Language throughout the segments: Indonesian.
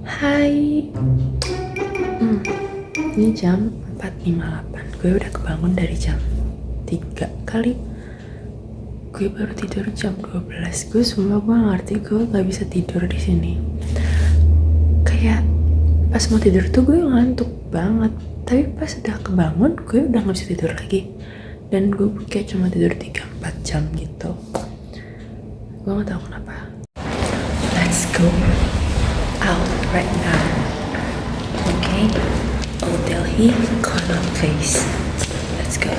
Hai. Ini jam 4.58. Gue udah kebangun dari jam 3 kali. Gue baru tidur jam 12. Gue sumpah gue gak ngerti gue gak bisa tidur di sini. Kayak pas mau tidur tuh gue ngantuk banget. Tapi pas udah kebangun gue udah gak bisa tidur lagi. Dan gue kayak cuma tidur 3-4 jam gitu. Gue gak tahu kenapa. Let's go out right now. Okay? Old Delhi Connaught Place. Let's go.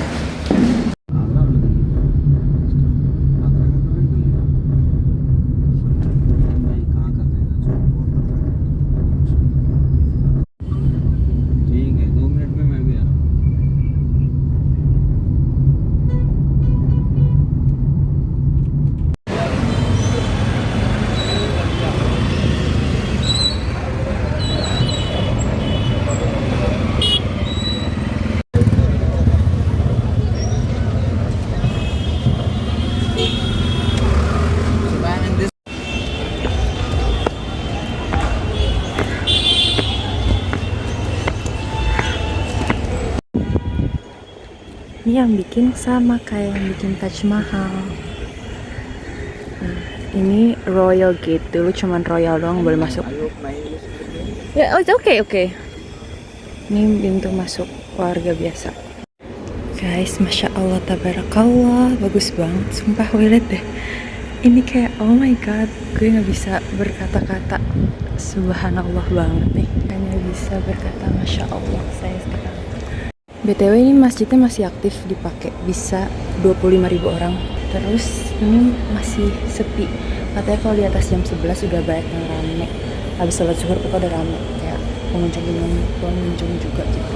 Ini yang bikin sama kayak yang bikin Taj Mahal. Ini Royal Gate, dulu cuman Royal doang boleh masuk. Ya, oh, oke. Ini pintu masuk warga biasa. Guys, Masya Allah, tabarakallah, bagus banget. Sumpah, lihat deh. Ini kayak, oh my god, gue gak bisa berkata-kata. Subhanallah banget nih. Hanya bisa berkata Masya Allah, saya sekarang. BTW ini masjidnya masih aktif dipakai, bisa 25.000 orang. Terus ini masih sepi. Katanya kalau di atas jam 11 udah banyak yang rame. Habis sholat zuhur itu udah rame, kayak pengunjung juga gitu.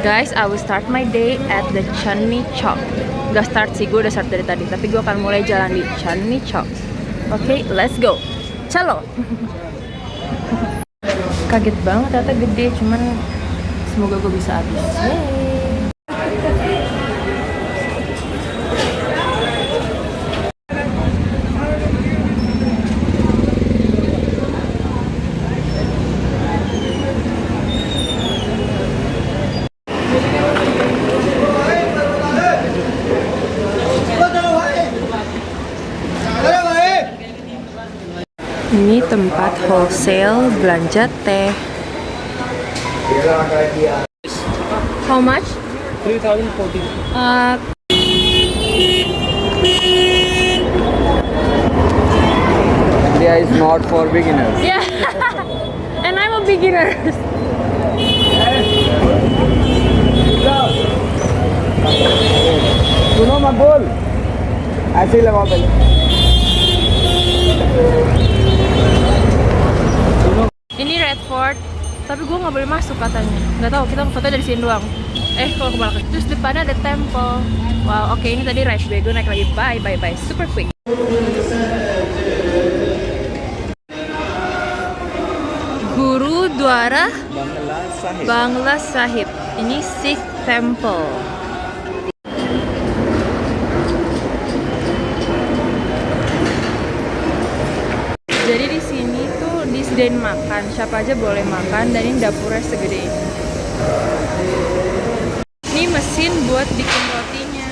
Guys, I will start my day at the Chandni Chowk. Gak start sih, gue udah start dari tadi. Tapi gue akan mulai jalan di Chandni Chowk. Oke, let's go. Chalo. Kaget banget, ternyata gede. Cuman semoga gue bisa habis. Yeay. Ini tempat wholesale belanja teh. How much? 3,040. India is not for beginners. Yeah. And I'm a beginner. सुनो मकबूल, ऐसे ही लगाओ पहले. Ini Red Fort, tapi gue nggak boleh masuk katanya. Nggak tahu, kita foto dari sini doang. Kalau ke belakang, terus depannya ada temple. Wow, oke, ini tadi rush gue naik lagi. Bye, super quick. Guru Dwara Bangla Sahib. Ini Sikh Temple. Jadi di sini tuh disediain makan, siapa aja boleh makan, dan ini dapurnya segede ini. Ini mesin buat bikin rotinya.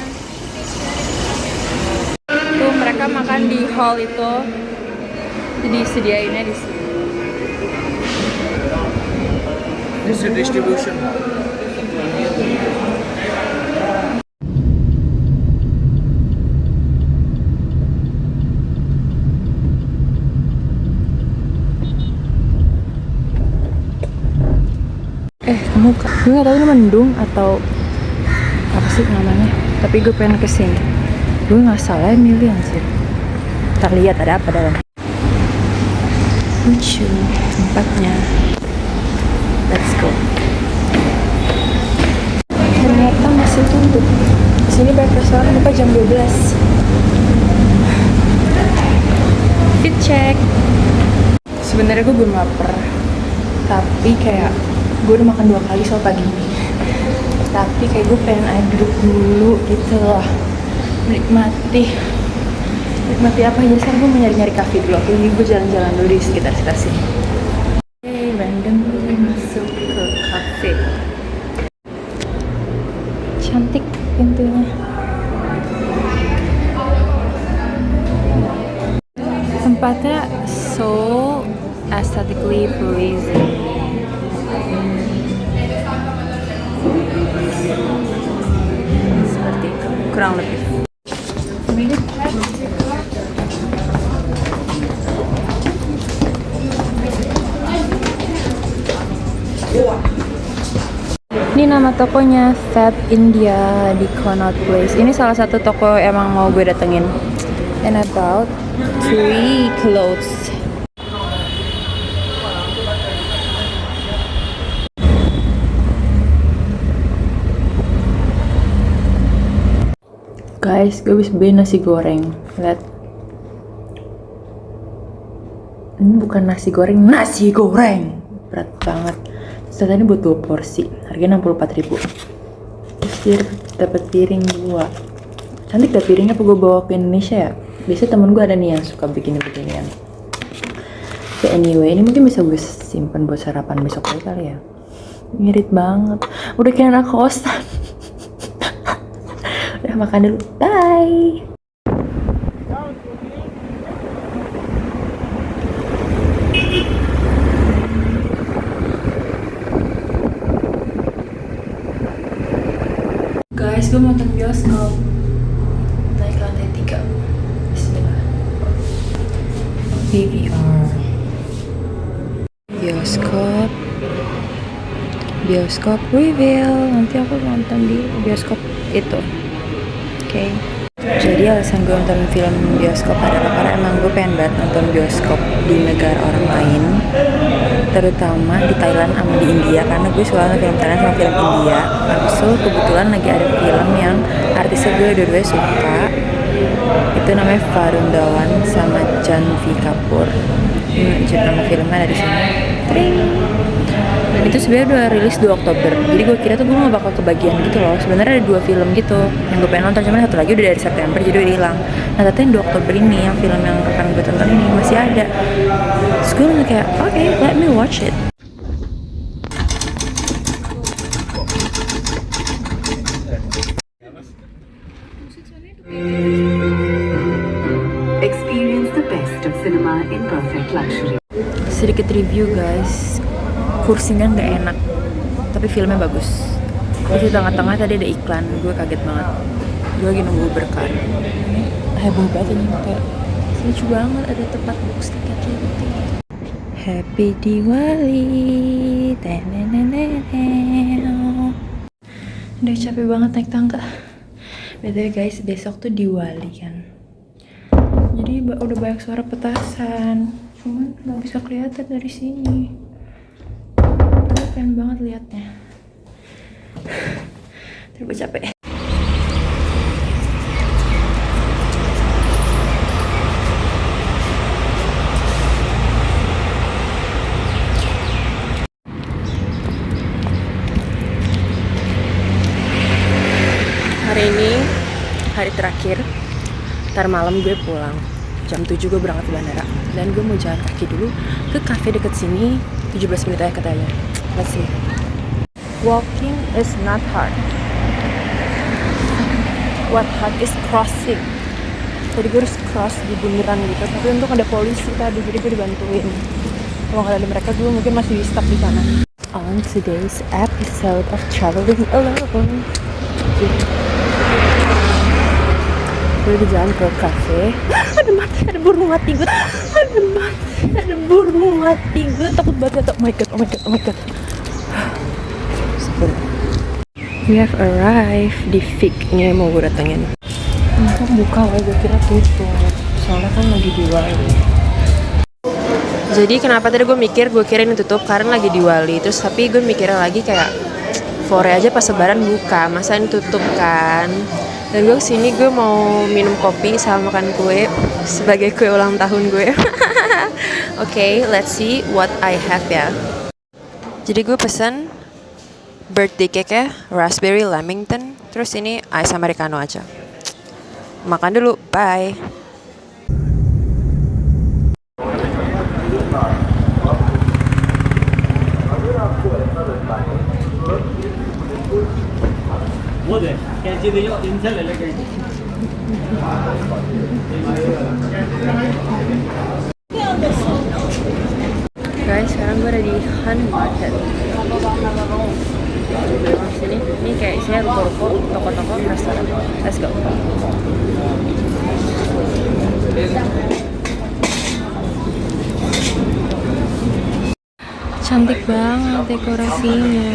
Tuh mereka makan di hall itu, disediainnya di sini. This is distribution. Kamu, gue gak tau ini mendung atau apa sih namanya, tapi gue pengen kesini. Gue gak salah milih sih. Kita lihat ada apa dalam. Lucu tempatnya. Let's go. Ternyata masih tutup. Di sini banyak restoran buka jam 12. Fit check. Sebenarnya gue belum lapar, tapi kayak Gue udah makan 2 kali soal pagi ini. Tapi kayak gue pengen air duduk dulu gitu loh. Menikmati apa aja. Sekarang gue mau nyari-nyari kafe dulu. Oke, gue jalan-jalan dulu di sekitar sini. Oke, random masuk ke kafe. Cantik pintunya. Tempatnya so aesthetically pleasing. Seperti itu, kurang lebih. Ini nama tokonya Fab India di Connaught Place. Ini salah satu toko emang mau gue datengin. And about 3 clothes. Guys, gue habis beli nasi goreng. Lihat. Ini bukan nasi goreng, nasi goreng. Berat banget. Ternyata ini buat 2 porsi. Harganya 64.000. Terus dia dapat piring 2. Cantik gak piringnya, apa gue bawa ke Indonesia ya? Biasanya temen gue ada nih yang suka begini-beginian. But anyway, ini mungkin bisa gue simpen buat sarapan besok kali ya. Ngirit banget. Udah kayak anak kosan. Udah makan dulu. Bye. Guys, gue mau nonton bioskop. Naik ke lantai 3. Bismillah. PVR. Bioskop reveal. Nanti aku nonton di bioskop itu. Oke. Jadi alasan gue nonton film bioskop adalah karena emang gue pengen banget nonton bioskop di negara orang lain, terutama di Thailand sama di India, karena gue suka nonton film Thailand sama film India. Habis itu kebetulan lagi ada film yang artisnya gue dua-duanya suka. Itu namanya Varun Dhawan sama Janvi Kapoor. Nama filmnya ada di sini. Tring. Dan itu sebenarnya udah rilis 2 Oktober. Jadi gue kira tuh gue gak bakal kebagian gitu loh. Sebenarnya ada 2 film gitu yang gue pengen nonton, cuman satu lagi udah dari September jadi udah hilang. Nah ternyata yang 2 Oktober ini yang film yang akan gue tonton ini masih ada. Terus gue kayak okay, let me watch it. Experience the best of cinema in perfect luxury. Sedikit review guys. Kursinya nggak enak, tapi filmnya bagus. Terus di tengah-tengah tadi ada iklan, gue kaget banget. Gue lagi nunggu berkar. Heboh banget ini, kayak lucu banget, ada tempat box tiket gitu. Happy Diwali. Udah capek banget naik tangga. BTW guys, besok tuh Diwali kan. Jadi udah banyak suara petasan, cuman nggak bisa kelihatan dari sini. Pengen banget liatnya. Terus gue capek. Hari ini hari terakhir. Ntar malam gue pulang. Jam 7 gue berangkat ke bandara. Dan gue mau jalan kaki dulu ke cafe deket sini. 17 menit aja katanya. Let's see. Walking is not hard. What hard is crossing. Tadi gue harus cross di bundaran gitu, tapi untung ada polisi tadi, jadi gue dibantuin. Kalau nggak ada mereka, gue mungkin masih stuck di sana. On today's episode of Traveling Alone, gue di jalan ke cafe. Ada burung mati gue. Ada burung mati gue. Takut banget. Oh my god. We have arrived di Fig. Ini yang mau gue datengin. Kok buka wah, gue kira tutup. Soalnya kan lagi Diwali. Jadi kenapa tadi gue kira ini tutup karena lagi Diwali. Terus tapi gue mikirnya lagi kayak sore aja pas lebaran buka, masa ini tutup kan. Dan gue kesini gue mau minum kopi sama makan kue sebagai kue ulang tahun gue. Okay, let's see what I have ya. Jadi gue pesen birthday cake ya, raspberry lamington, terus ini ice americano aja. Makan dulu, bye. Guys, sekarang gue ada di Han Market. Lewat sini, ini kayak isinya ruko-ruko, toko-toko, restoran. Let's go. Cantik banget dekorasinya.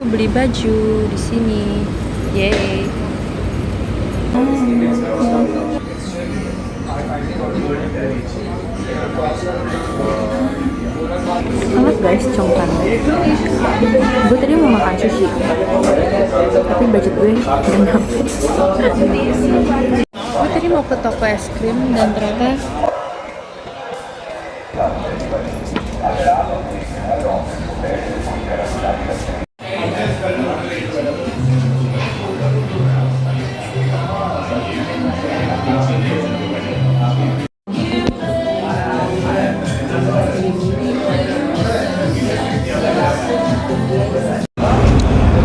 Aku beli baju di sini. Yeay. Hangat guys, congkan. Gue tadi mau makan sushi, tapi budget gue belum nyampe. Gue tadi mau ke toko es krim dan ternyata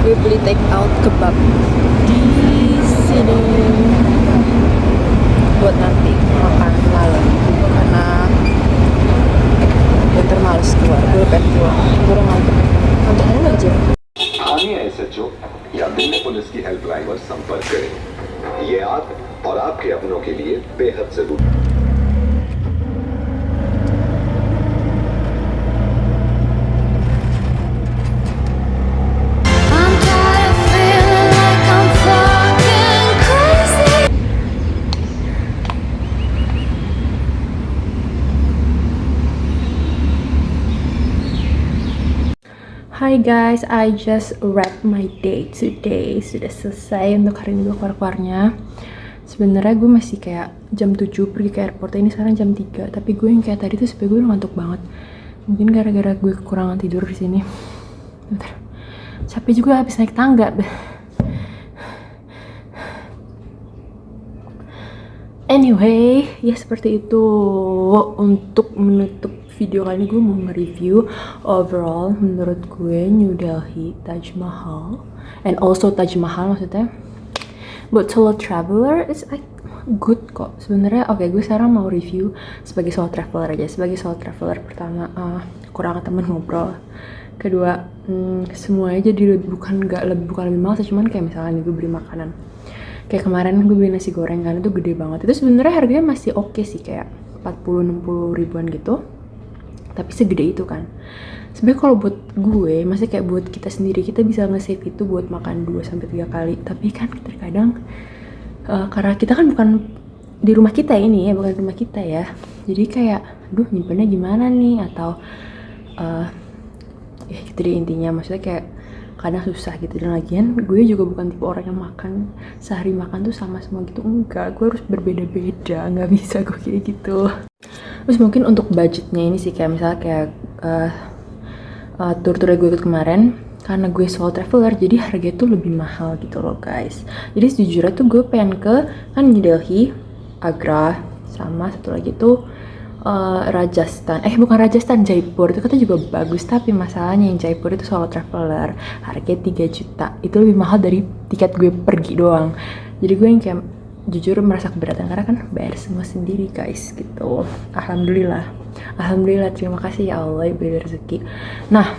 gue beli take out kebab di sini buat nanti makan malam karena bentar males keluar. Gue pengen keluar, gue udah ngantuk aja. स्थानीय एसएचओ या दिल्ली पुलिस की हेल्पलाइन पर संपर्क करें। ये आप और आपके अपनों के लिए बेहद जरूरी। Hi guys, I just wrap my day today. Sudah selesai untuk hari ini gue keluar-keluarnya. Sebenarnya gue masih kayak jam 7 pergi ke airport. Ini sekarang jam 3, tapi gue yang kayak tadi tuh sebenernya gue udah ngantuk banget. Mungkin gara-gara gue kekurangan tidur di sini. Bentar. Capek juga habis naik tangga. Anyway, ya seperti itu. Untuk menutup video kali ini gue mau nge-review overall menurut gue New Delhi Taj Mahal and also Taj Mahal maksudnya buat solo traveler is good kok sebenarnya. Oke, gue sekarang mau review sebagai solo traveler aja. Sebagai solo traveler, pertama kurang temen ngobrol, kedua semuanya jadi bukan lebih mahal, cuman kayak misalnya nih gue beli makanan kayak kemarin gue beli nasi goreng kan, itu gede banget. Itu sebenarnya harganya masih oke sih, kayak 40-60 ribuan gitu, tapi segede itu kan. Sebenarnya kalau buat gue, masih kayak buat kita sendiri, kita bisa nge-save itu buat makan 2-3 kali. Tapi kan terkadang karena kita kan bukan di rumah kita ini ya, bukan rumah kita ya. Jadi kayak, aduh nyimpennya gimana nih, atau ya gitu deh intinya. Maksudnya kayak kadang susah gitu. Dan lagian gue juga bukan tipe orang yang makan sehari makan tuh sama semua gitu, enggak. Gue harus berbeda-beda, nggak bisa gue kayak gitu. Terus mungkin untuk budgetnya ini sih, kayak misalnya kayak tur-tur yang gue ikut kemarin, karena gue solo traveler jadi harganya tuh lebih mahal gitu loh guys. Jadi sejujurnya tuh gue pengen ke kan New Delhi, Agra, sama satu lagi tuh Rajasthan. Bukan Rajasthan, Jaipur. Itu katanya juga bagus, tapi masalahnya yang Jaipur itu solo traveler harganya 3 juta. Itu lebih mahal dari tiket gue pergi doang. Jadi gue yang kayak jujur merasa keberatan karena kan bayar semua sendiri guys gitu. Alhamdulillah, terima kasih ya Allah beri rezeki. Nah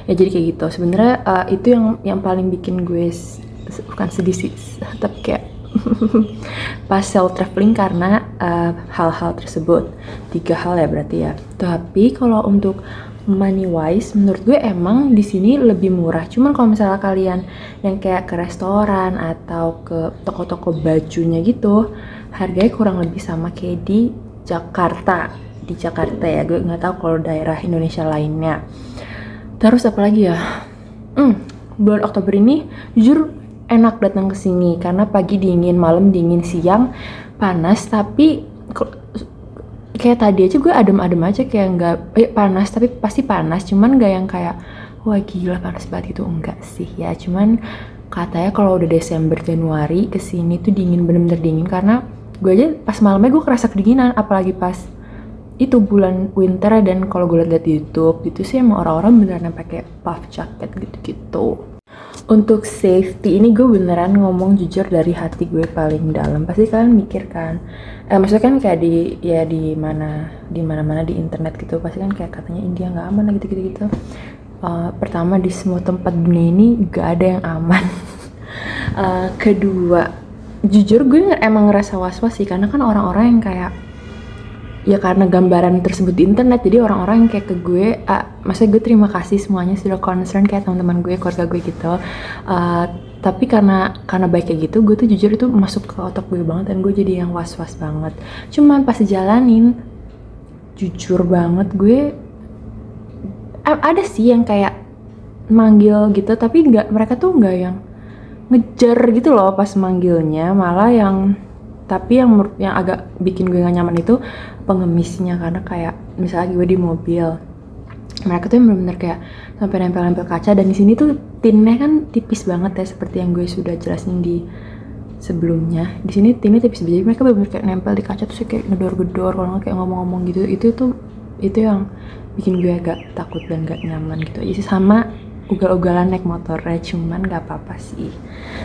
ya jadi kayak gitu sebenarnya. Itu yang paling bikin gue bukan sedih sih, tapi kayak pas solo traveling karena hal-hal tersebut. 3 hal ya berarti ya. Tapi kalau untuk money wise menurut gue emang di sini lebih murah. Cuman kalau misalnya kalian yang kayak ke restoran atau ke toko-toko bajunya gitu, harganya kurang lebih sama kayak di Jakarta. Di Jakarta ya, gue nggak tahu kalau daerah Indonesia lainnya. Terus apa lagi ya? Bulan Oktober ini jujur enak datang ke sini karena pagi dingin, malam dingin, siang panas, tapi kayak tadi aja gue adem-adem aja, kayak nggak panas, tapi pasti panas, cuman nggak yang kayak wah gila panas banget gitu, enggak sih ya. Cuman katanya kalau udah Desember Januari kesini tuh dingin, bener-bener dingin, karena gue aja pas malamnya gue kerasa kedinginan, apalagi pas itu bulan winter. Dan kalau gue liat di YouTube gitu sih emang orang-orang beneran pakai puff jacket gitu-gitu. Untuk safety ini gue beneran ngomong jujur dari hati gue paling dalam. Pasti kalian mikir kan, maksudnya kan kayak di mana-mana di internet gitu, pasti kan kayak katanya India nggak aman lah gitu. Pertama, di semua tempat dunia ini gak ada yang aman. Kedua, jujur gue emang ngerasa was-was sih, karena kan orang-orang yang kayak, ya karena gambaran tersebut di internet, jadi orang-orang yang kayak ke gue, maksudnya gue terima kasih semuanya sudah concern, kayak teman-teman gue, keluarga gue gitu. Tapi karena baik kayak gitu, gue tuh jujur itu masuk ke otak gue banget, dan gue jadi yang was-was banget. Cuman pas dijalanin, jujur banget gue ada sih yang kayak manggil gitu, tapi mereka tuh nggak yang ngejar gitu loh pas manggilnya, malah yang agak bikin gue gak nyaman itu pengemisnya. Karena kayak misalnya gue di mobil, mereka tuh yang bener-bener kayak sampai nempel-nempel kaca, dan di sini tuh tinnya kan tipis banget ya, seperti yang gue sudah jelasin di sebelumnya. Di sini tinnya tipis banget, jadi mereka bener-bener kayak nempel di kaca, terus kayak ngedor-gedor, kalau nggak kayak ngomong-ngomong gitu. Itu yang bikin gue agak takut dan gak nyaman gitu aja sih. Sama ugal-ugalan naik motornya, cuman gak apa-apa sih.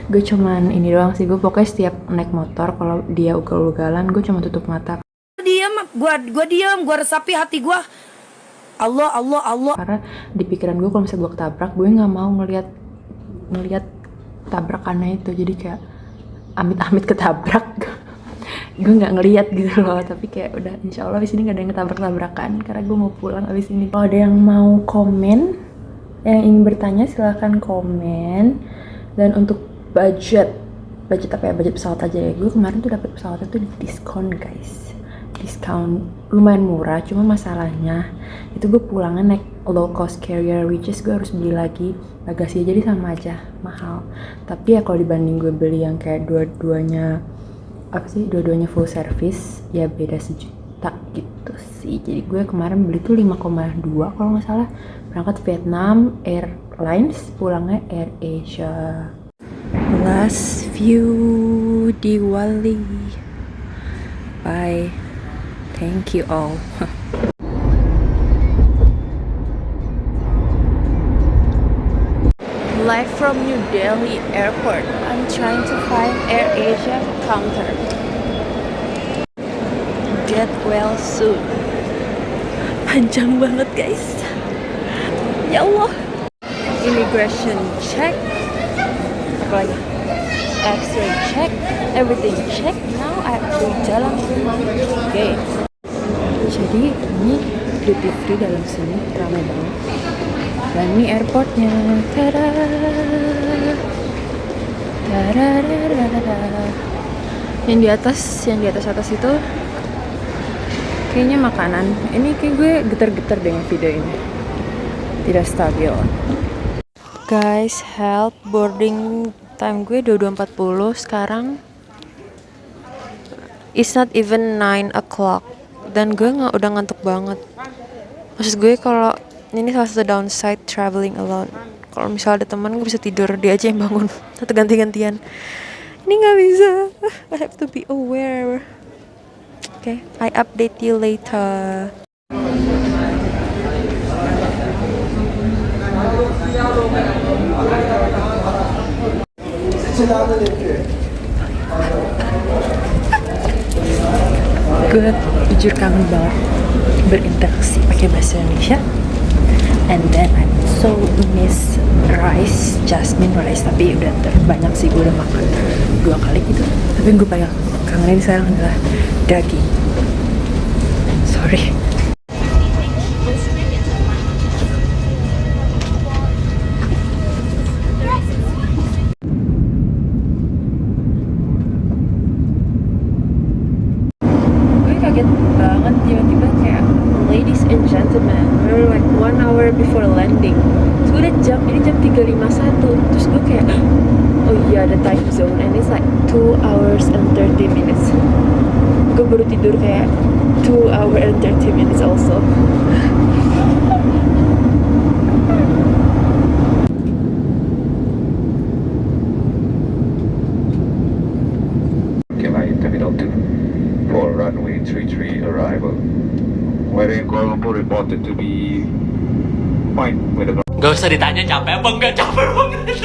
Gue cuman ini doang sih, gue pokoknya setiap naik motor kalau dia ugal-ugalan gue cuma tutup mata. Gue diam, gue resapi hati gue. Allah. Karena di pikiran gue kalau misalnya gue ketabrak, gue nggak mau ngelihat tabrakannya itu, jadi kayak amit-amit ketabrak. Gue nggak ngelihat gitu loh, tapi kayak udah insya Allah abis ini nggak ada yang ketabrak-tabrakan, karena gue mau pulang abis ini. Kalau ada yang mau komen, yang ingin bertanya silahkan komen. Dan untuk budget pesawat aja ya, gue kemarin tuh dapat pesawatnya tuh di diskon guys, diskon lumayan murah. Cuma masalahnya itu gue pulangnya naik low cost carrier, which is gue harus beli lagi bagasi, jadi sama aja mahal. Tapi ya kalau dibanding gue beli yang kayak dua-duanya full service, ya beda sejuta gitu sih. Jadi gue kemarin beli tuh 5,2 kalau nggak salah, berangkat Vietnam Airlines, pulangnya Air Asia. Last view di Bali. Bye, thank you all. Live from New Delhi Airport. I'm trying to find Air Asia counter. Get well soon. Panjang banget guys. Ya Allah. Immigration check. Apa lagi? X-ray check. Everything check. Now I have to jalan rumah. Oke. Jadi ini duty free dalam sini, ramai banget. Dan ini airportnya. Tada. Yang di atas itu kayaknya makanan. Ini kayak gue getar-getar dengan video ini, tidak stabil. Guys, help, boarding time gue 22.40 sekarang. It's not even 9 o'clock dan gue udah ngantuk banget. Maksud gue kalau ini salah satu downside traveling alone. Kalau misalnya ada teman, gue bisa tidur, dia aja yang bangun atau ganti-gantian. Ini nggak bisa. I have to be aware. Okay, I update you later. Gue jujur kangen banget berinteraksi pakai bahasa Indonesia. And then I so miss rice, jasmine rice. Tapi udah terbanyak sih, gue udah makan 2 kali gitu. Tapi gue paling kangenin sekarang adalah daging. Sorry. Gue kaget banget tiba-tiba kayak, ladies and gentlemen, we're like 1 hour before land. landing. Terus gue udah ini jam 3.51. Terus gue kayak, oh iya ada time zone, and it's like 2 hours and 30 minutes. Gue baru tidur kayak 2 hours and 30 minutes also. Terminal 2 for runway 33 arrival. Wherein Kuala Lumpur reported to be fine with the Gak usah ditanya capek apa enggak, capek banget.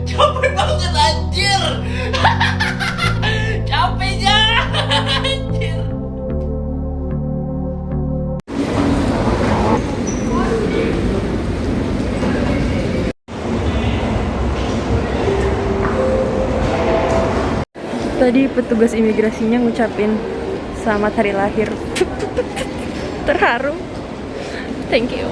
Capek banget anjir. Capeknya anjir. Tadi petugas imigrasinya ngucapin selamat hari lahir. Terharu. Thank you.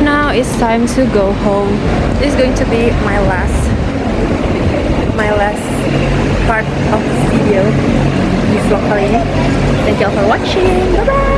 Now it's time to go home. This is going to be my last part of the video di vlog kali ini. Thank you all for watching. Bye bye.